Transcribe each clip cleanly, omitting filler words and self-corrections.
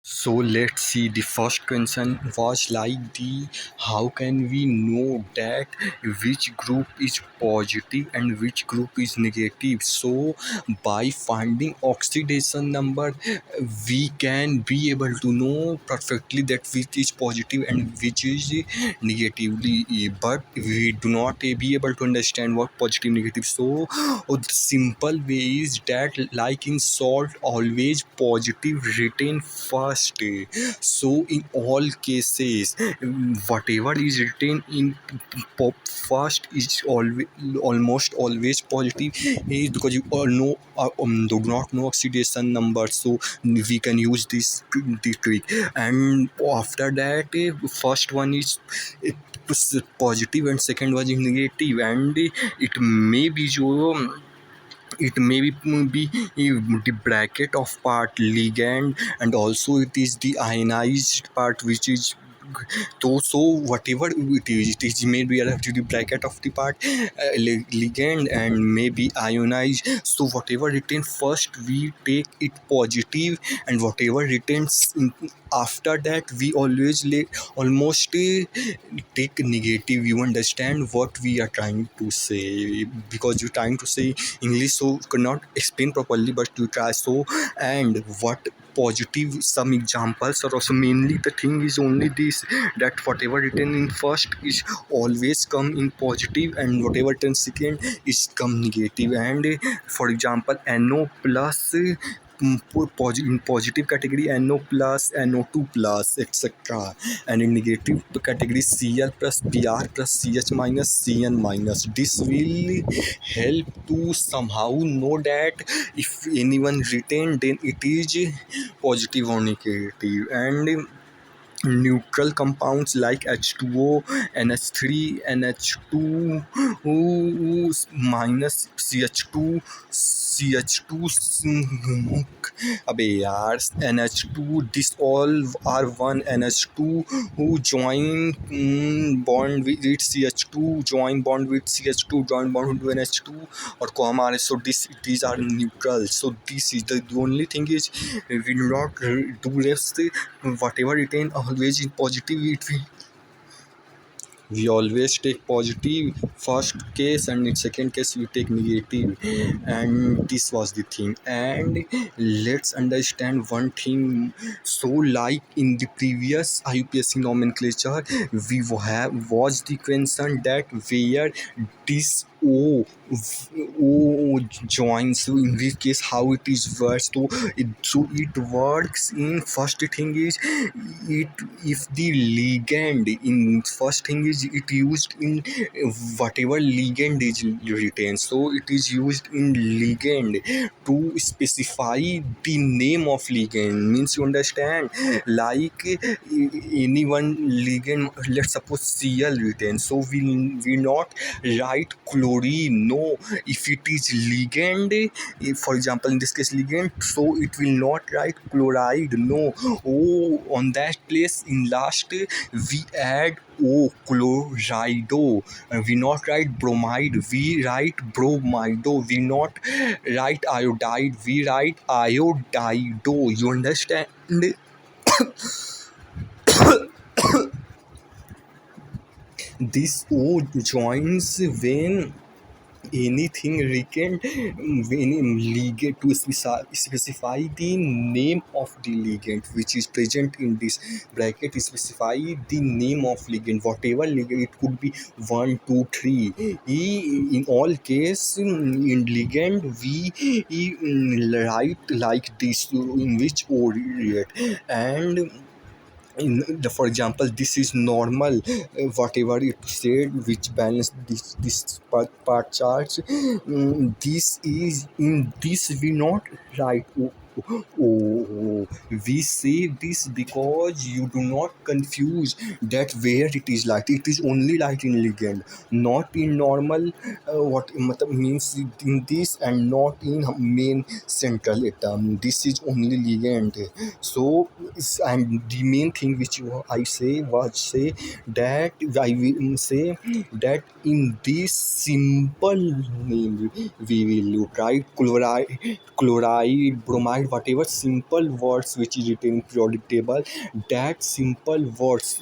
So let's see. The first question was like the how can we know that which group is positive and which group is negative? So by finding oxidation number, we can be able to know perfectly that which is positive and which is negatively. But we do not be able to understand what positive negative. So the simple way is that like in salt always positive written first. So in all cases whatever is written in pop first is always almost always positive is because you all know do not know oxidation number, so we can use this trick. And after that first one is positive and second one is negative, and it may be the bracket of part ligand, and also it is the ionized part which is so whatever it is may be to the bracket of the part ligand and maybe ionized. So whatever written first we take it positive, and whatever written after that we always almost take negative. You understand what we are trying to say, because you're trying to say English, so cannot explain properly, but you try. So and what positive some examples are also mainly the thing is only this, that whatever written in first is always come in positive and whatever written second is come negative. And for example NO plus in positive category NO plus NO2 plus etc, and in negative category Cl plus Br plus Ch minus Cn minus. This will help to somehow know that if anyone written then it is positive or negative. And neutral compounds like H2O, NH3, NH2 minus CH2, CH2 अबे यार NH2, this all are one NH2 who join bond with CH2, join bond with CH2, join bond with NH2 or comma. So these are neutral. So this is the only thing is we do not do rest. Whatever written always in positive, we always take positive first case, and in second case we take negative. And this was the thing. And let's understand one thing. So like in the previous IUPSC nomenclature we have was the question that where this O joins. So in this case how it is works. So it works in first thing is it if the ligand in first thing is it used in whatever ligand is written. So it is used in ligand to specify the name of ligand, means you understand, like any one ligand, let's suppose Cl written, so we not write chlorine. No, if it is ligand, if for example in this case ligand, so it will not write chloride. No, on that place in last we add chlorido, and we not write bromide, we write bromido. We not write iodide, we write iodido. You understand? This O joins when anything written when ligand to specify the name of the ligand which is present in this bracket, specify the name of ligand, whatever ligand it could be 1 2 3. In all case in ligand we write like this in which order. And for example this is normal, whatever it said which balance this part charge. This is in this we not write we say this because you do not confuse that where it is light. It is only light in ligand, not in normal what means in this, and not in main central atom. This is only ligand. So and the main thing which I say was say that I will say that in this simple name we will write chloride, bromide whatever simple words which is written in periodic table, that simple words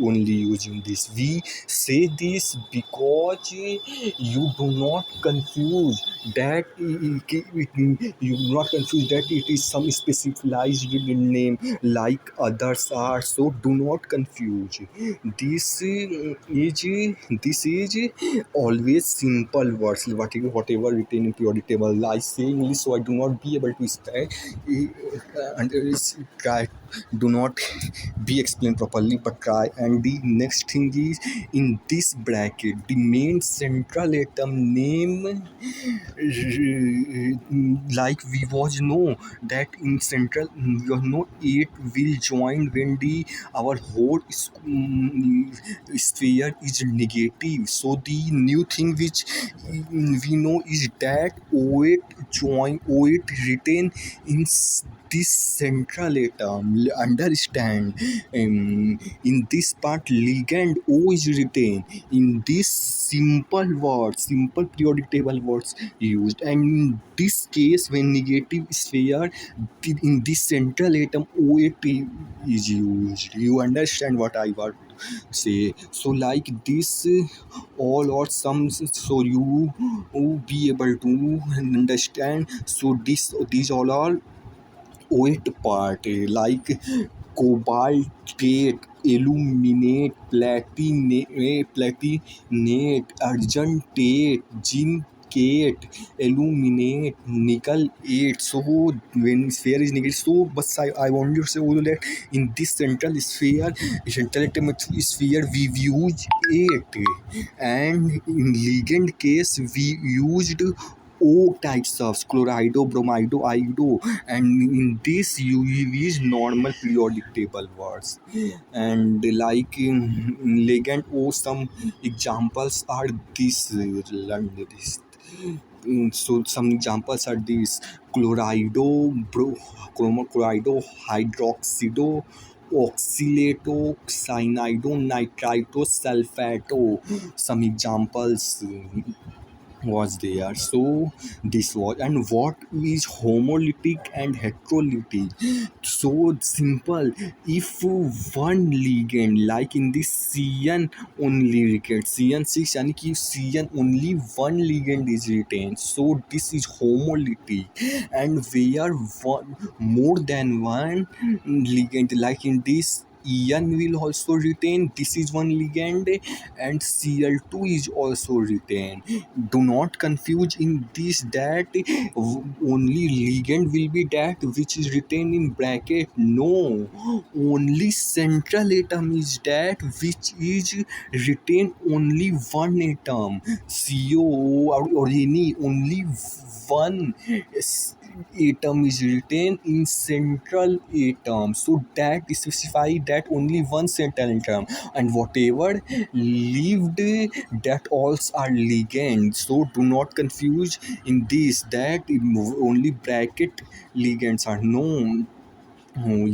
only using this. We say this because you do not confuse that you do not confuse that it is some specialized name like others are. So do not confuse. This is always simple words. Whatever written in periodic table. I say English, so I do not be able to say and try. Do not be explained properly, but try. And the next thing is, in this bracket, the main central atom name, like we was know that in central, you know, it will join when the our whole sphere is negative. So the new thing which we know is that O8 join O8 written in this central atom. Understand? In this part, ligand O is written in this simple words, simple periodic table words used. And in this case, when negative sphere, in this central atom O8 is used. You understand what I want to say? So like this, all or some, so you be able to understand. So these all are weight part, like cobaltate, illuminate, platinate, argentate, zincate, illuminate, nickelate. So when sphere is negative, so but I want to say also that in this central atomic sphere we use 8, and in ligand case we used O types of chlorido, bromido, iodo, and in this you use normal periodic table words. And like in ligand O, some examples are this. Learn this. So some examples are these: chlorido, chlorido, hydroxido, oxalato, cyanido, nitrito, sulfato. Some examples was there. So this was. And what is homolytic and heterolytic? So simple. If one ligand, like in this CN only retained, CN6, yani ki CN only one ligand is retained, so this is homolytic. And where one more than one ligand, like in this En will also retain, this is one ligand, and Cl2 is also retained. Do not confuse in this that only ligand will be that which is written in bracket. No, only central atom is that which is written only one atom. CO or any only one atom is written in central atom. So that specify that only one central atom, and whatever lived, that also are ligand. So do not confuse in this that only bracket ligands are known. Oh,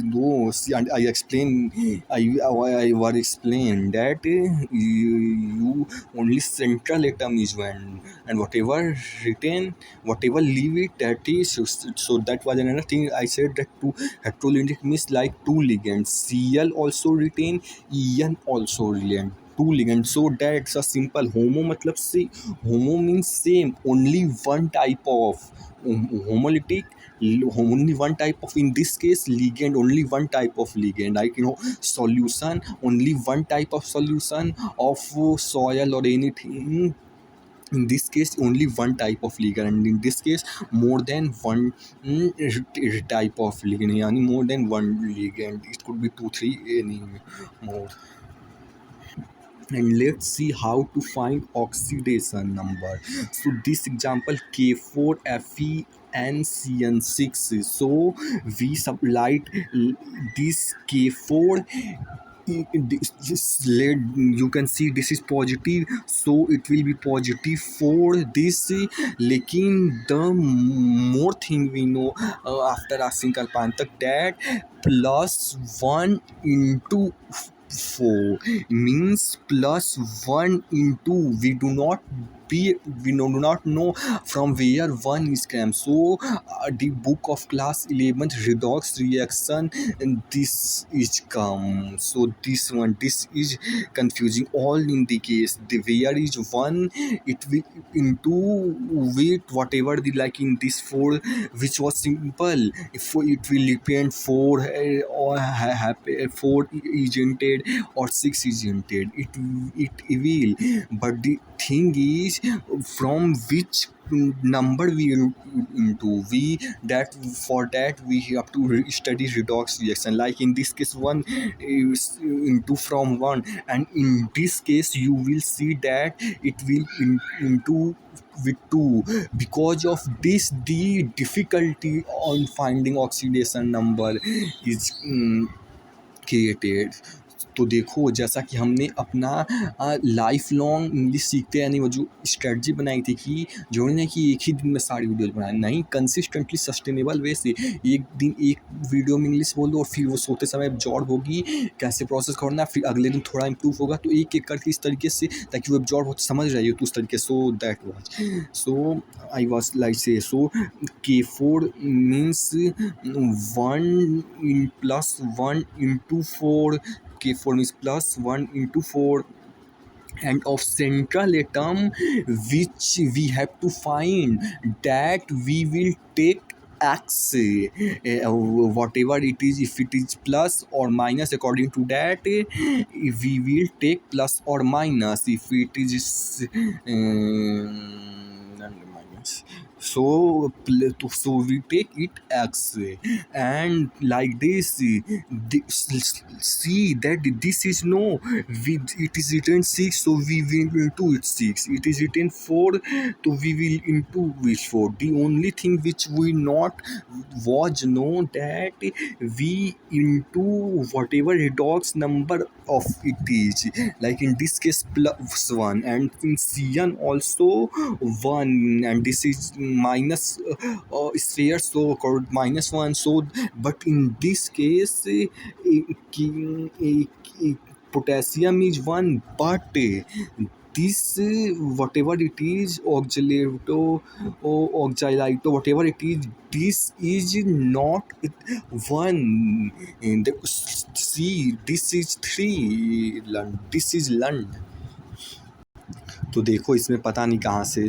no, see, and I explain, I was explain that you only central atom is one, and whatever written, whatever leave it, that is. So that was another thing I said, that two heterolytic means like two ligands. Cl also retain, En also retain. Two ligands. So that's a simple. Homo matlab से homo means same, only one type of homolytic, only one type of, in this case ligand, only one type of ligand, like solution, only one type of solution of soil or anything. In this case only one type of ligand, and in this case more than one type of ligand, yani more than one ligand. It could be 2 3 any more. And let's see how to find oxidation number. So this example K4Fe and CN6. So we supplied this K4. This lead, you can see this is positive, so it will be positive for this. Lekin the more thing we know after asking Kalpantak, that plus 1 into 4 means plus 1 into, we do not we do not know from where one is came. So the book of class 11th redox reaction, and this is come. So this is confusing all in the case. The where is one, it will into with whatever the like in this 4, which was simple. If it will depend 4 or 4 agented or 6 agented, it will. But the thing is, from which number we into we, that for that we have to study redox reaction. Like in this case 1 is into from 1, and in this case you will see that it will into with 2. Because of this, the difficulty on finding oxidation number is created. तो देखो, जैसा कि हमने अपना life long English सीखते यानी वो जो स्ट्रेटजी बनाई थी कि जो नहीं कि एक ही दिन में सारी वीडियोज़ बनाए, नहीं, कंसिस्टेंटली सस्टेनेबल वे से एक दिन एक वीडियो में इंग्लिश बोल दो और फिर वो सोते समय एब्जॉर्ब होगी, कैसे प्रोसेस करना, फिर अगले दिन थोड़ा इम्प्रूव होगा, तो एक एक करके इस तरीके से ताकि वो एब्जॉर्ब हो, समझ रही हो तो उस तरीके। So that was, so I was like से, सो K4 means 1 in plus 1 into 4. K4 means plus 1 into 4, and of central atom which we have to find, that we will take x, whatever it is, if it is plus or minus, according to that we will take plus or minus. If it is minus, so we take it x, and like this, see that this is no, it is written 6, so we will into it 6. It is written 4, so we will into which 4. The only thing which we not was know, that we into whatever redox number of it is, like in this case plus 1, and in Cn also 1, and this is minus sphere, so called minus 1. So but in this case potassium is 1, but this whatever it is, oxalato, whatever it is, this is not 1. And see, this is 3, this is Lund. तो देखो इसमें पता नहीं कहाँ से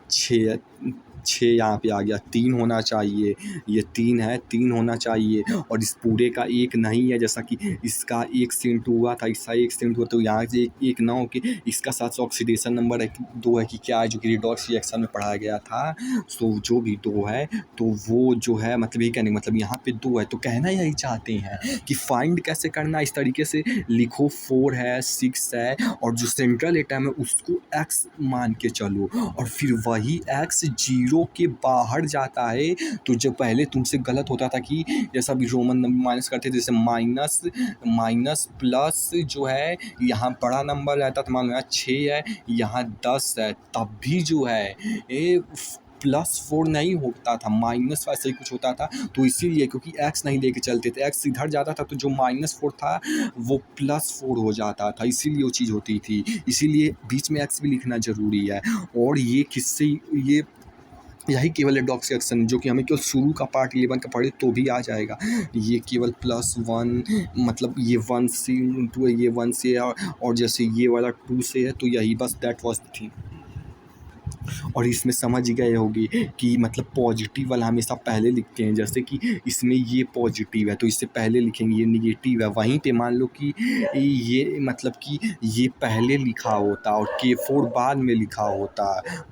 6 यहाँ पे आ गया, 3 होना चाहिए, ये 3 है, 3 होना चाहिए, और इस पूरे का 1 नहीं है, जैसा कि इसका 1 से इंटू हुआ था, इसका 1 से इंटू हुआ, तो यहाँ से 1 ना हो कि इसका साथ ऑक्सीडेशन नंबर है 2 है कि क्या है, जो कि रिडॉक्स रिएक्शन में पढ़ाया गया था। सो जो भी 2 है तो वो जो है मतलब यही कहने मतलब यहाँ पे 2 है, तो कहना यही चाहते हैं कि फाइंड कैसे करना। इस तरीके से लिखो, 4 है, 6 है, और जो सेंट्रल एटम है उसको x मान के चलो, और फिर वही x 0 के बाहर जाता है। तो जब पहले तुमसे गलत होता था कि जैसा भी रोमन नंबर माइनस करते थे, जैसे माइनस प्लस जो है यहाँ बड़ा नंबर रहता था, मान लो 6 है, यहाँ 10 है, तब भी जो है +4 नहीं होता था, माइनस वैसे ही कुछ होता था। तो इसीलिए क्योंकि x नहीं लेके चलते थे, x इधर जाता था तो जो -4 था वो +4 हो जाता था, इसीलिए वो चीज़ होती थी। इसीलिए बीच में x भी लिखना ज़रूरी है। और ये किससे, ये यही केवल रिडॉक्स रिएक्शन जो कि हमें केवल शुरू का पार्ट 11 का पढ़े तो भी आ जाएगा। ये केवल +1 मतलब ये 1 से इंटू ये 1 से और जैसे ये वाला 2 से है, तो यही बस दैट वाज द थिंग। और इसमें समझ गए होगी कि मतलब पॉजिटिव वाला हमेशा पहले लिखते हैं, जैसे कि इसमें ये पॉजिटिव है तो इससे पहले लिखेंगे, ये निगेटिव है, वहीं पे मान लो कि ये मतलब कि ये पहले लिखा होता और K4 बाद में लिखा होता।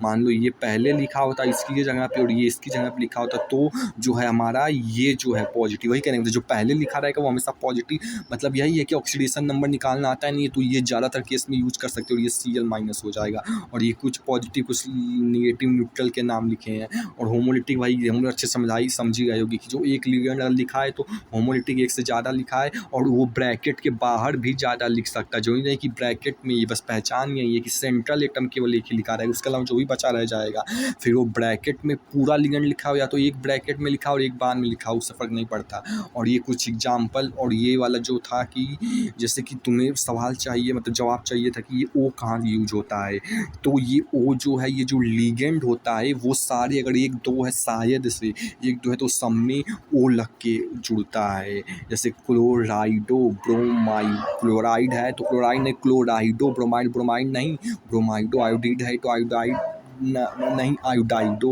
मान लो ये पहले लिखा होता इसकी जगह पे और ये इसकी जगह पे लिखा होता, तो जो है हमारा ये जो है पॉजिटिव, वही कहने जो पहले लिखा रहेगा वो हमेशा पॉजिटिव। मतलब यही है कि ऑक्सीडेशन नंबर निकालना आता है नहीं तो ये ज़्यादातर केस में यूज कर सकते हो, ये Cl- हो जाएगा, और ये कुछ पॉजिटिव कुछ नेगेटिव न्यूट्रल के नाम लिखे हैं। और होमोलिटिक भाई हम लोग अच्छे समझी गए होगी कि जो एक लिगेंड अगर लिखा है तो होमोलिटिक एक से ज़्यादा लिखा है, और वो ब्रैकेट के बाहर भी ज़्यादा लिख सकता है। जो नहीं कि ब्रैकेट में ये बस पहचान यही है कि सेंट्रल एटम केवल एक ही लिखा रहेगा, उसके अलावा जो भी बचा रह जाएगा। फिर वो ब्रैकेट में पूरा लिगेंड लिखा हो या तो एक ब्रैकेट में लिखा और एक बार में लिखा हो, उससे फ़र्क नहीं पड़ता। और ये कुछ एग्जाम्पल, और ये वाला जो था कि जैसे कि तुम्हें सवाल चाहिए मतलब जवाब चाहिए था कि ये ओ कहाँ यूज होता है, तो ये ओ जो है ये जो लिगेंड होता है वो सारे अगर एक दो है शायद से एक दो है तो सब में ओ लग के जुड़ता है। जैसे क्लोराइडो ब्रोमाइड, क्लोराइड है तो क्लोराइड नहीं, क्लोराइडो ब्रोमाइड, ब्रोमाइड नहीं, ब्रोमाइडो, आयोडीड है तो आयोडाइड नहीं, आयोडाइडो।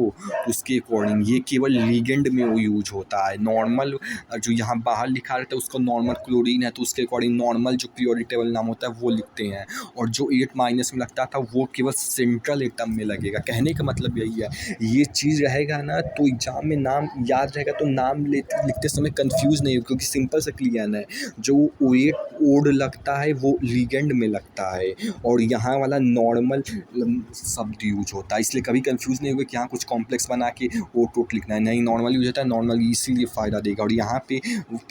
उसके अकॉर्डिंग ये केवल लिगेंड में वो यूज होता है। नॉर्मल जो यहाँ बाहर लिखा रहता है उसको नॉर्मल क्लोरीन है तो उसके अकॉर्डिंग नॉर्मल जो पीरियोडिक टेबल नाम होता है वो लिखते हैं। और जो 8 माइनस में लगता था वो केवल सेंट्रल एटम में लगेगा। कहने का मतलब यही है, ये चीज़ रहेगा ना तो एग्जाम में नाम याद रहेगा तो नाम लिखते समय कंफ्यूज नहीं हो, क्योंकि सिंपल से क्लियर है। जो वेट ओड लगता है वो लिगेंड में लगता है, और यहाँ वाला नॉर्मल शब्द यूज होता है, इसलिए कभी कंफ्यूज नहीं होगा कि यहाँ कुछ कॉम्प्लेक्स बना के ओ टोट लिखना है। नहीं, नॉर्मल यूज होता है, नॉर्मल इसीलिए फ़ायदा देगा, और यहाँ पे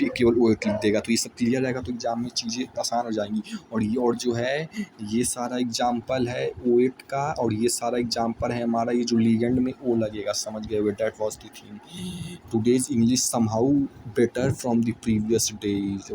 केवल ओ एट लिख देगा। तो ये सब क्लियर रहेगा तो एग्जाम में चीज़ें आसान हो जाएंगी। और ये और जो है ये सारा एग्जाम्पल है ओ एट का, और ये सारा एग्जाम्पल है हमारा ये जो लिगेंड में ओ लगेगा। समझ गए? That was the theme. Today's English somehow better from the previous days.